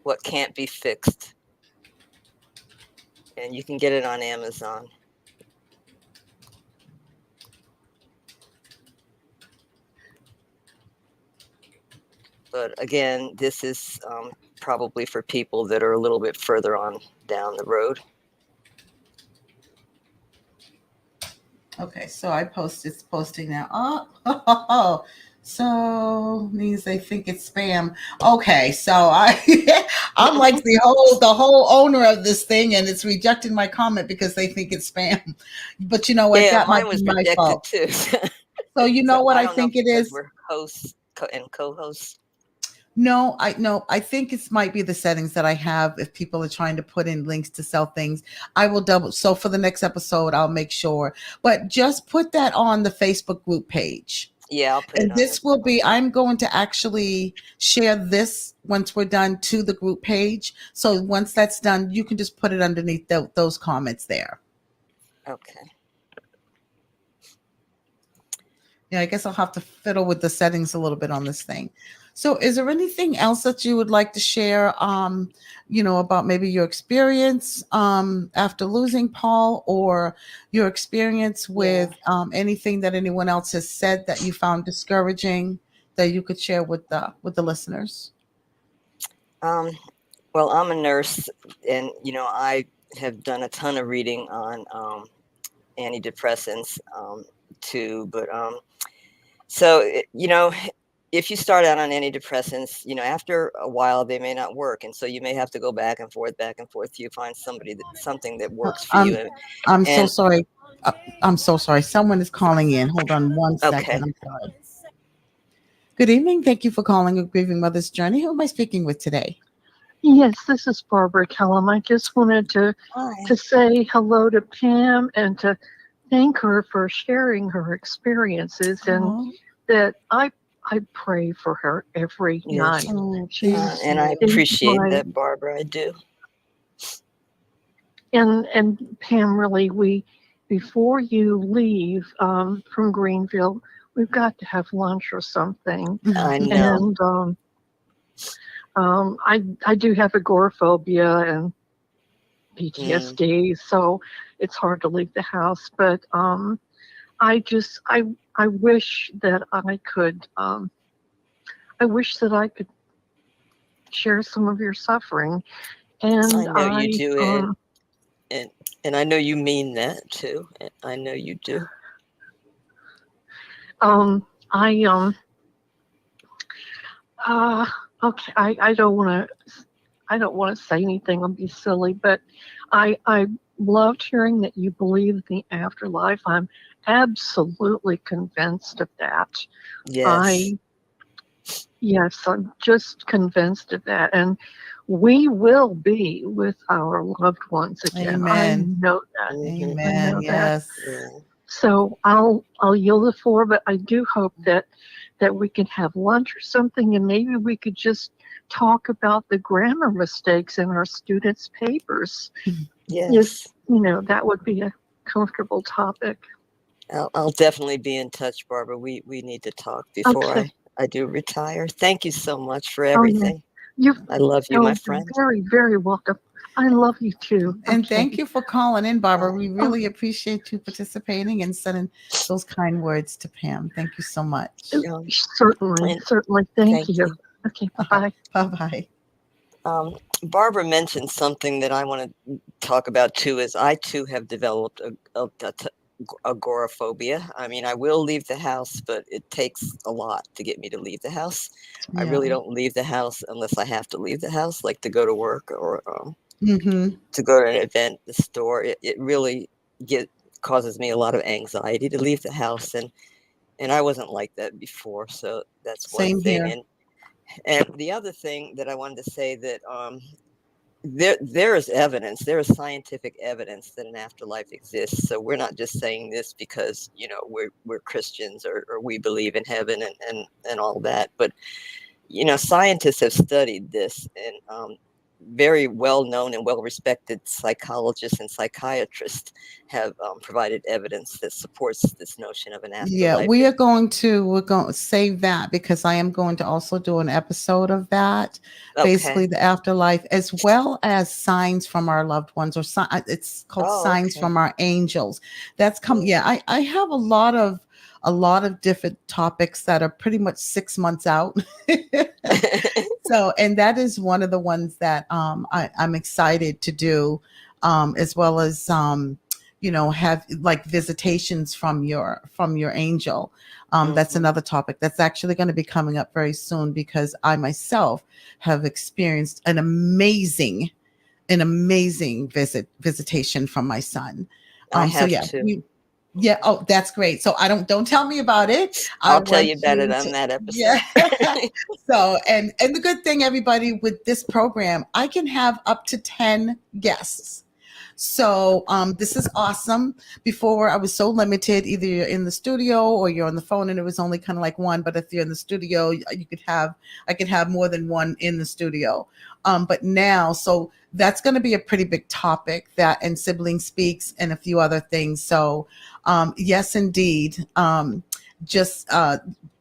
What Can't Be Fixed. And you can get it on Amazon. But again, this is probably for people that are a little bit further on down the road. Okay, so it's posting now. Oh, so means they think it's spam. Okay, so I'm like the whole owner of this thing, and it's rejecting my comment because they think it's spam. But you know what? Yeah, That mine might was be my rejected fault. too. So you know So what I I don't know think it because is? we're hosts and co-hosts. No, I think it might be the settings that I have. If people are trying to put in links to sell things, I will double. So for the next episode, I'll make sure. But just put that on the Facebook group page. Yeah, I'll put it And on this there. will be, I'm going to actually share this once we're done to the group page. So once that's done, you can just put it underneath those comments there. Okay. Yeah, I guess I'll have to fiddle with the settings a little bit on this thing. So is there anything else that you would like to share, about maybe your experience after losing Paul, or your experience with anything that anyone else has said that you found discouraging that you could share with the listeners? Well, I'm a nurse, and I have done a ton of reading on antidepressants too. But if you start out on antidepressants, after a while they may not work, and so you may have to go back and forth. You find something that works for you. I'm so sorry. I'm so sorry. Someone is calling in. Hold on one Okay. second. I'm sorry. Good evening. Thank you for calling A Grieving Mother's Journey. Who am I speaking with today? Yes, this is Barbara Kellum. I just wanted to say hello to Pam and to thank her for sharing her experiences, and that I pray for her every night. And I appreciate that, Barbara. I do. And Pam, really, before you leave from Greenville, we've got to have lunch or something. I know. And I do have agoraphobia and PTSD, so it's hard to leave the house. But I wish that I could. I wish that I could share some of your suffering. And I know you do, and I know you mean that too. I know you do. Okay. I don't want to say anything. I'll be silly, but I loved hearing that you believe in the afterlife. I'm absolutely convinced of that. Yes. Yes, I'm just convinced of that. And we will be with our loved ones again. Amen. I know that. Amen. I know yes. that. So I'll yield the floor, but I do hope that we can have lunch or something, and maybe we could just talk about the grammar mistakes in our students' papers. Yes. That would be a comfortable topic. I'll definitely be in touch, Barbara. We need to talk before I do retire. Thank you so much for everything. I love you, my friend. You're very, very welcome. I love you too. And thank you for calling in, Barbara. We really appreciate you participating and sending those kind words to Pam. Thank you so much. Certainly. Thank you. Okay, bye-bye. Bye-bye. Barbara mentioned something that I want to talk about too, is I too have developed agoraphobia. I mean, I will leave the house, but it takes a lot to get me to leave the house. Yeah. I really don't leave the house unless I have to leave the house, like to go to work or to go to an event, the store. It really causes me a lot of anxiety to leave the house, and I wasn't like that before, so that's one thing. And the other thing that I wanted to say, that there is evidence, there is scientific evidence that an afterlife exists. So we're not just saying this because, you know, we're Christians, or we believe in heaven and all that. But, you know, scientists have studied this, and very well known and well respected psychologists and psychiatrists have provided evidence that supports this notion of an Yeah, afterlife. we're going to save that because I am going to also do an episode of that, Okay. basically the afterlife, as well as signs from our loved ones, or it's called Oh, signs okay. from our angels. That's come. Yeah, I have a lot of different topics that are pretty much 6 months out. So, and that is one of the ones that I'm excited to do, as well as have like visitations from your angel. That's Mhm. another topic that's actually going to be coming up very soon, because I myself have experienced an amazing visitation from my son. I So have yeah, to. yeah. Oh, that's great. So don't tell me about it. I I'll tell you want about it you on to, that episode. yeah. So, and the good thing, everybody, with this program, I can have up to 10 guests. So this is awesome. Before, I was so limited. Either you're in the studio or you're on the phone, and it was only kind of like one. But if you're in the studio, I could have more than one in the studio. But now, so that's going to be a pretty big topic, that and sibling speaks and a few other things. So yes, indeed. Just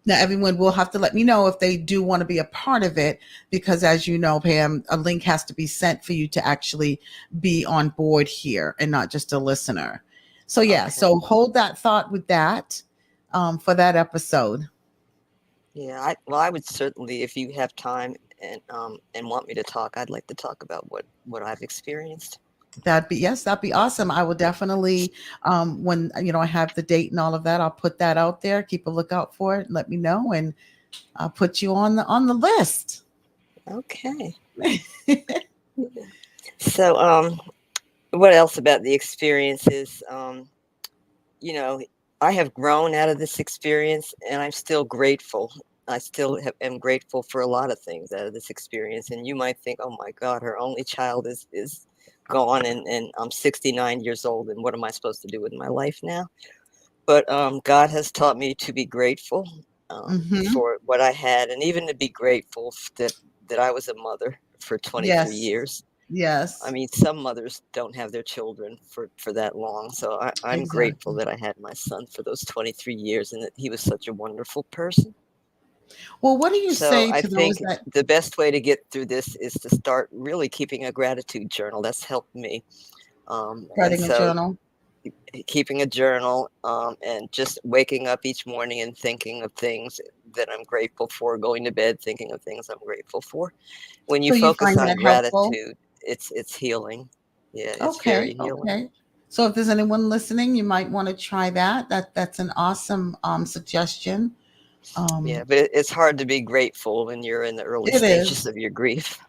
Now, everyone will have to let me know if they do want to be a part of it, because as you know, Pam, a link has to be sent for you to actually be on board here and not just a listener. So yeah, Okay. so hold that thought with that for that episode. Yeah, I would certainly, if you have time and want me to talk, I'd like to talk about what I've experienced. That'd be awesome. I will definitely, when I have the date and all of that, I'll put that out there. Keep a lookout for it. Let me know, and I'll put you on the list. Okay. So, what else about the experiences? You know, I have grown out of this experience, and I'm still grateful. I still am grateful for a lot of things out of this experience. And you might think, oh my God, her only child is gone, and I'm 69 years old, and what am I supposed to do with my life now? But God has taught me to be grateful Hmm. for what I had, and even to be grateful that I was a mother for 23 Yes. years. I Yes. mean, some mothers don't have their children for that long. So I'm grateful Exactly. that I had my son for those 23 years, and that he was such a wonderful person. Well, what do you So say I to those think that the best way to get through this is to start really keeping a gratitude journal. That's helped me. And writing a so journal? keeping a journal, and just waking up each morning and thinking of things that I'm grateful for, going to bed thinking of things I'm grateful for. When you So you focus find on that helpful? gratitude, it's healing. Yeah, it's very Okay, healing. okay. So if there's anyone listening, you might want to try that. That's an awesome suggestion. Yeah, Um, but it's hard to be grateful when you're in the early it stages is. of your grief.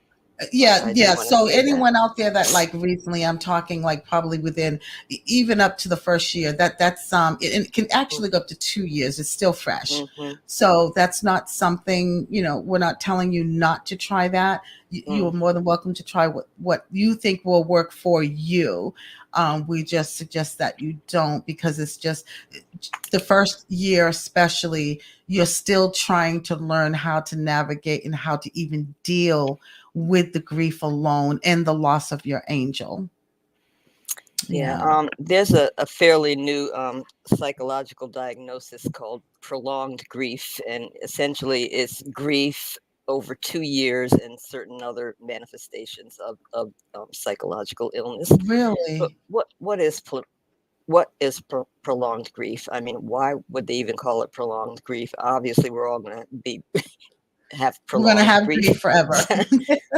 Yeah, I do yeah. want to So say that. anyone out there that, like, recently, I'm talking like probably within even up to the first year, that's it can actually go up to 2 years. It's still fresh. Mm-hmm, So that's not something, we're not telling you not to try that. You are more than welcome to try what you think will work for you. We just suggest that you don't, because it's just the first year, especially, you're still trying to learn how to navigate and how to even deal with the grief alone and the loss of your angel. yeah. Yeah. There's a fairly new psychological diagnosis called prolonged grief, and essentially it's grief over 2 years and certain other manifestations of psychological illness. But Really? what is prolonged grief? I mean, why would they even call it prolonged grief? Obviously, we're all going to have We're going to prolonged have grief. grief forever.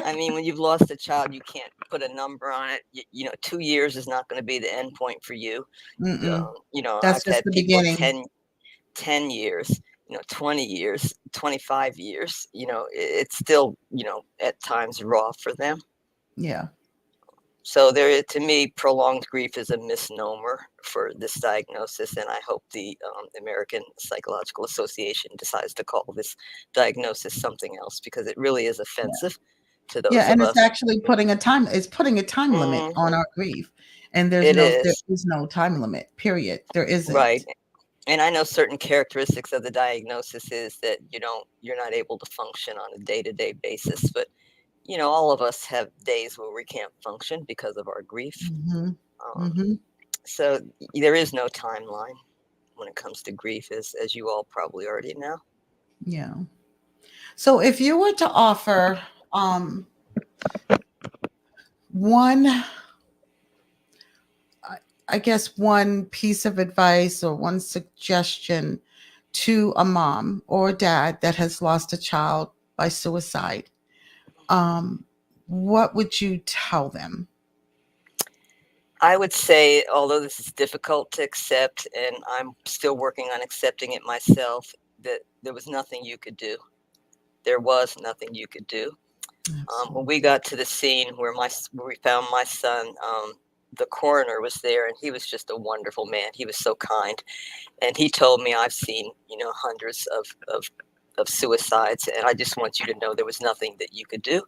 I mean, when you've lost a child, you can't put a number on it. 2 years is not going to be the end point for you. Mm-mm. I've That's just had the people beginning. 10 years, 20 years, 25 years. It's still, at times raw for them. Yeah. So to me, prolonged grief is a misnomer for this diagnosis, and I hope the American Psychological Association decides to call this diagnosis something else, because it really is offensive to those Yeah, of and it's us. actually putting a time limit Hmm. on our grief. And It there is. is no time limit, period. There Right. isn't. And I know certain characteristics of the diagnosis is that you're not able to function on a day-to-day basis, but all of us have days where we can't function because of our grief. Hmm. Um, Hmm. so there is no timeline when it comes to grief, as you all probably already know. Yeah. So if you were to offer one, I guess one piece of advice or one suggestion to a mom or dad that has lost a child by suicide, um, what would you tell them? I would say, although this is difficult to accept, and I'm still working on accepting it myself, that there was nothing you could do. There was nothing you could do. When we Absolutely. got to the scene where we found my son, the coroner was there, and he was just a wonderful man. He was so kind, and he told me, I've seen hundreds of suicides, and I just want you to know there was nothing that you could do.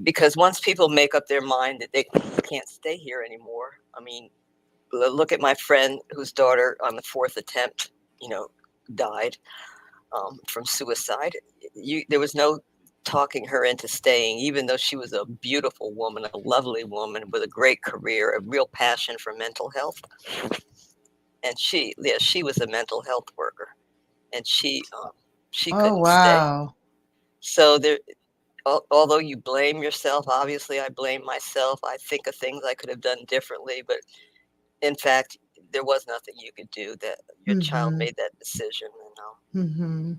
Because once people make up their mind that they can't stay here anymore, I mean, look at my friend whose daughter on the fourth attempt, died from suicide. There was no talking her into staying, even though she was a beautiful woman, a lovely woman with a great career, a real passion for mental health. And she was a mental health worker, and she Oh, couldn't stay. wow. So although you blame yourself, obviously I blame myself. I think of things I could have done differently, but in fact, there was nothing you could do. That your child Hmm. made that decision. Hmm.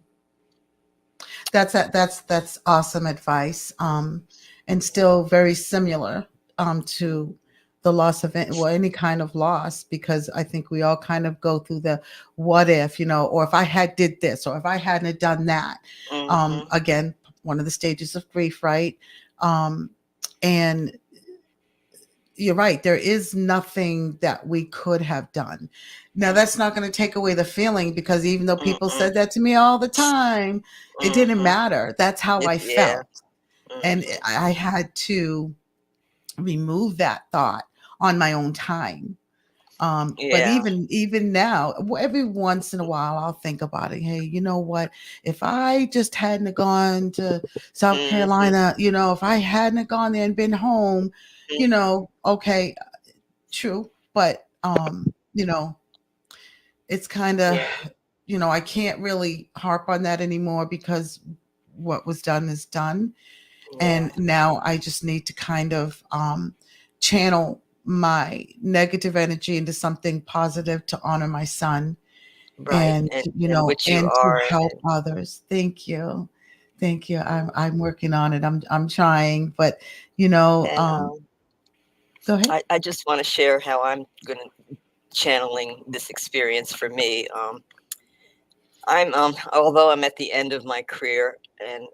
That's awesome advice. And still very similar to the loss of any kind of loss, because I think we all kind of go through the what if, or if I had did this, or if I hadn't done that. Hmm. Again, one of the stages of grief, right? And you're right. There is nothing that we could have done. Now, that's not going to take away the feeling, because even though people Mm-mm, said that to me all the time, it didn't mm-hmm. matter. That's how I Yeah. felt. And Mm-hmm. I had to remove that thought on my own time. But Yeah. even now, every once in a while, I'll think about it. Hey, you know what? If I just hadn't gone to South Mm-hmm. Carolina, if I hadn't gone there and been home, okay, true. But it's kind of, Yeah. I can't really harp on that anymore, because what was done is done. Yeah. And now I just need to kind of channel my negative energy into something positive to honor my son, Right. and And which you and to are. help others. Thank you. I'm working on it. I'm trying, but you know And um go ahead. I just want to share how I'm going to channeling this experience for me. Although I'm at the end of my career, and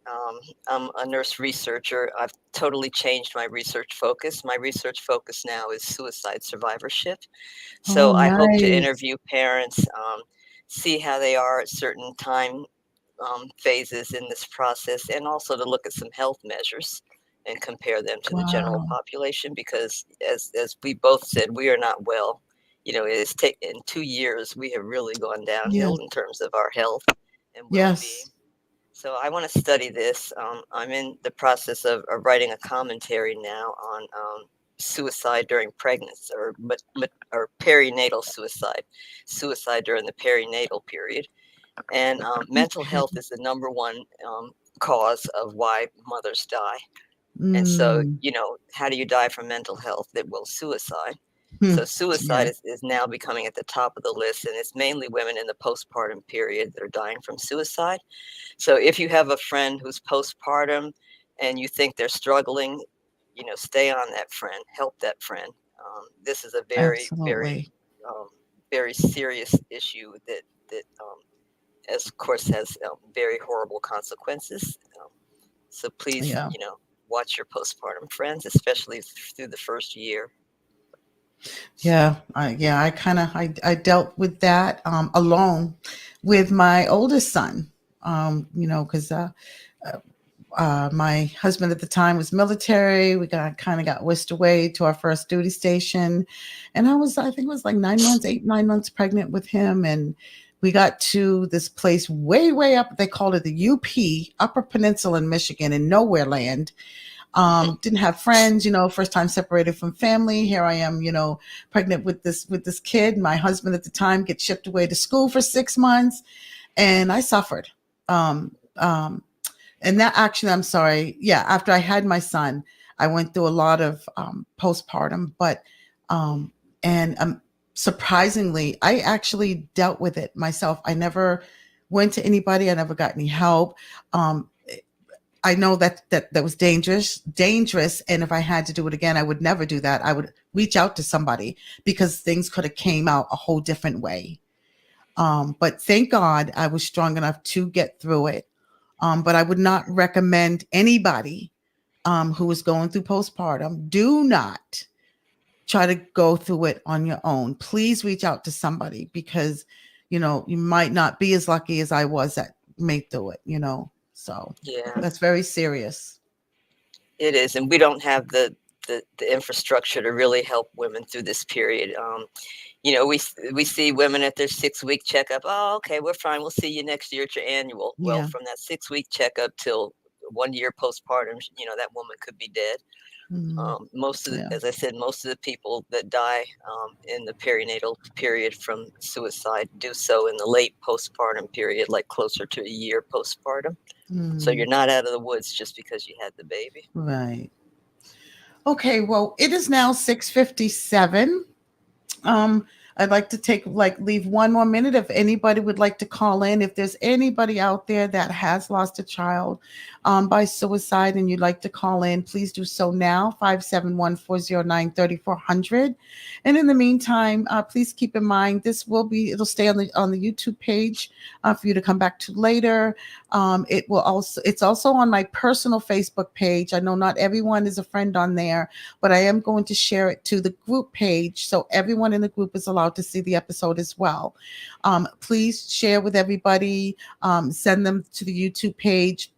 I'm a nurse researcher, I've totally changed my research focus. My research focus now is suicide survivorship. Oh, So I hope to nice. interview parents, see how they are at certain time phases in this process, and also to look at some health measures and compare them to the general Wow. population, because as we both said, we are not well. It's taken in 2 years, we have really gone Yes. downhill in terms of our health and well-being. Yes. So I want to study this. I'm in the process of writing a commentary now on suicide during pregnancy, or perinatal suicide, suicide during the perinatal period. And mental Okay. health is the number one cause of why mothers die. And so, Mm. how do you die from mental health? Suicide. Hmm. So suicide Yeah. is now becoming at the top of the list, and it's mainly women in the postpartum period that are dying from suicide. So if you have a friend who's postpartum and you think they're struggling, stay on that friend, help that friend. This is a very, very, Absolutely. very serious issue that as of course has very horrible consequences. So please, Yeah. watch your postpartum friends, especially through the first year. I kind of I dealt with that alone with my oldest son. Because My husband at the time was military. We got whisked away to our first duty station, and I think it was like 9 months pregnant with him, and we got to this place way up. They called it the UP, Upper Peninsula in Michigan, in nowhere land. Didn't have friends, first time separated from family. Here I am, pregnant with this kid. My husband at the time gets shipped away to school for 6 months, and I suffered. And that actually, I'm sorry. Yeah. After I had my son, I went through a lot of postpartum, but, and surprisingly, I actually dealt with it myself. I never went to anybody. I never got any help. I know that was dangerous. And if I had to do it again, I would never do that. I would reach out to somebody because things could have came out a whole different way. But thank God I was strong enough to get through it. But I would not recommend anybody who is going through postpartum, do not try to go through it on your own. Please reach out to somebody because, you might not be as lucky as I was that made through it, So Yeah, that's very serious. it is. And we don't have the infrastructure to really help women through this period. We see women at their 6-week checkup. Oh, okay, we're fine. We'll see you next year at your annual. Well, Yeah. from that 6-week checkup till 1 year postpartum, that woman could be dead. Yeah. As I said, most of the people that die in the perinatal period from suicide do so in the late postpartum period, like closer to a year postpartum. So you're not out of the woods just because you had the baby. Right. Okay. Well, it is now 6:57. I'd like to leave one more minute if anybody would like to call in. If there's anybody out there that has lost a child by suicide and you'd like to call in, please do so now, 571-409-3400. And in the meantime, please keep in mind, it'll stay on the YouTube page for you to come back to later. It's also on my personal Facebook page. I know not everyone is a friend on there, but I am going to share it to the group page. So everyone in the group is allowed to see the episode as well. Please share with everybody, send them to the YouTube page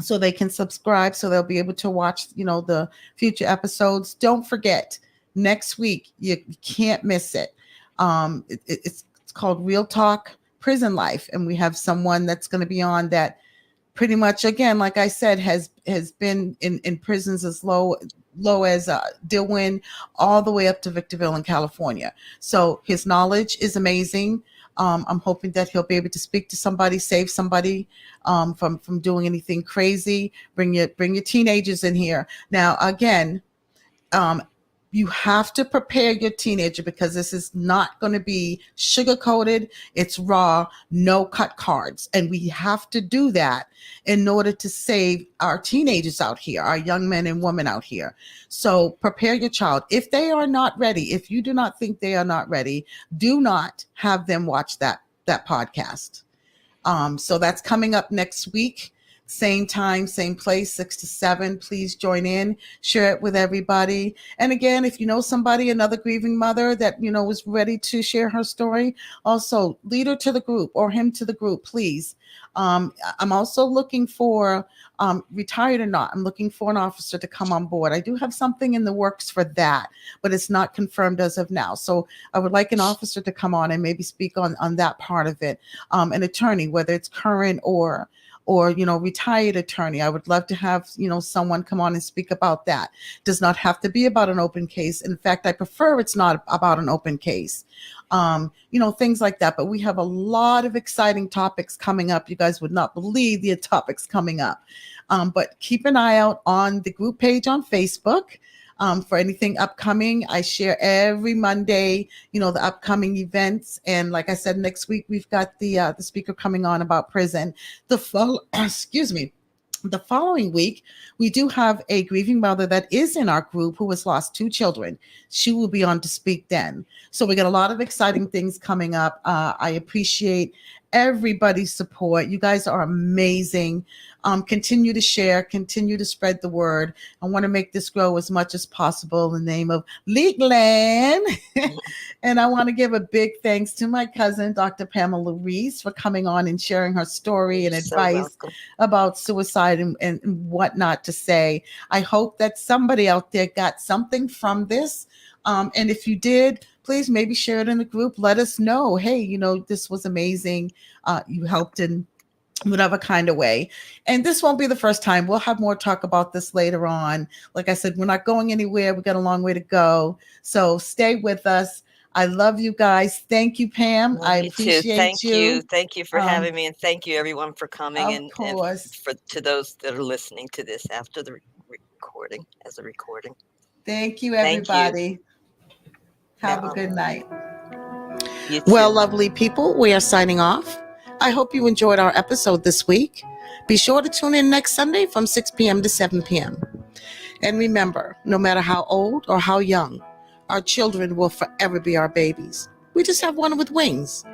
so they can subscribe, so they'll be able to watch, the future episodes. Don't forget, next week, you can't miss it. It's called Real Talk Prison Life. And we have someone that's going to be on that pretty much, again, like I said, has been in prisons as low as Dillwyn, all the way up to Victorville in California. So his knowledge is amazing. I'm hoping that he'll be able to speak to somebody, save somebody from doing anything crazy. Bring your teenagers in here. Now, again, you have to prepare your teenager because this is not going to be sugar-coated. It's raw, no cut cards. And we have to do that in order to save our teenagers out here, our young men and women out here. So prepare your child. If they are not ready, if you do not think they are not ready, do not have them watch that podcast. So that's coming up next week. Same time, same place, 6 to 7. Please join in, share it with everybody. And again, if you know somebody, another grieving mother that, is ready to share her story, also lead her to the group or him to the group, please. I'm also looking for, retired or not, I'm looking for an officer to come on board. I do have something in the works for that, but it's not confirmed as of now. So I would like an officer to come on and maybe speak on that part of it. An attorney, whether it's current or retired attorney. I would love to have, someone come on and speak about that. Does not have to be about an open case. In fact, I prefer it's not about an open case. Things like that. But we have a lot of exciting topics coming up. You guys would not believe the topics coming up. But keep an eye out on the group page on Facebook. For anything upcoming. I share every Monday, the upcoming events. And like I said, next week, we've got the speaker coming on about prison. The following week, we do have a grieving mother that is in our group who has lost 2 children. She will be on to speak then. So we got a lot of exciting things coming up. I appreciate everybody's support. You guys are amazing. Continue to share, continue to spread the word. I want to make this grow as much as possible in the name of Leland. And I want to give a big thanks to my cousin, Dr. Pamela Reis, for coming on and sharing her story and You're so advice welcome. about suicide and what not to say. I hope that somebody out there got something from this. And if you did, please maybe share it in the group. Let us know. Hey, you know, this was amazing. You helped in whatever kind of way. And this won't be the first time. We'll have more talk about this later on. Like I said, we're not going anywhere. We got a long way to go. So stay with us. I love you guys. Thank you, Pam. Love I you too. appreciate you. Thank you for having me, and thank you everyone for coming, Of and course. for to those that are listening to this after the recording, as a recording. Thank you, Thank you. everybody. Have a Yeah. good night. You too. Well, lovely people, we are signing off. I hope you enjoyed our episode this week. Be sure to tune in next Sunday from 6 p.m. to 7 p.m. And remember, no matter how old or how young, our children will forever be our babies. We just have one with wings.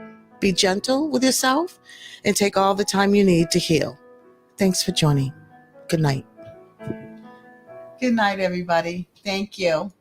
Be gentle with yourself and take all the time you need to heal. Thanks for joining. Good night. Good night, everybody. Thank you.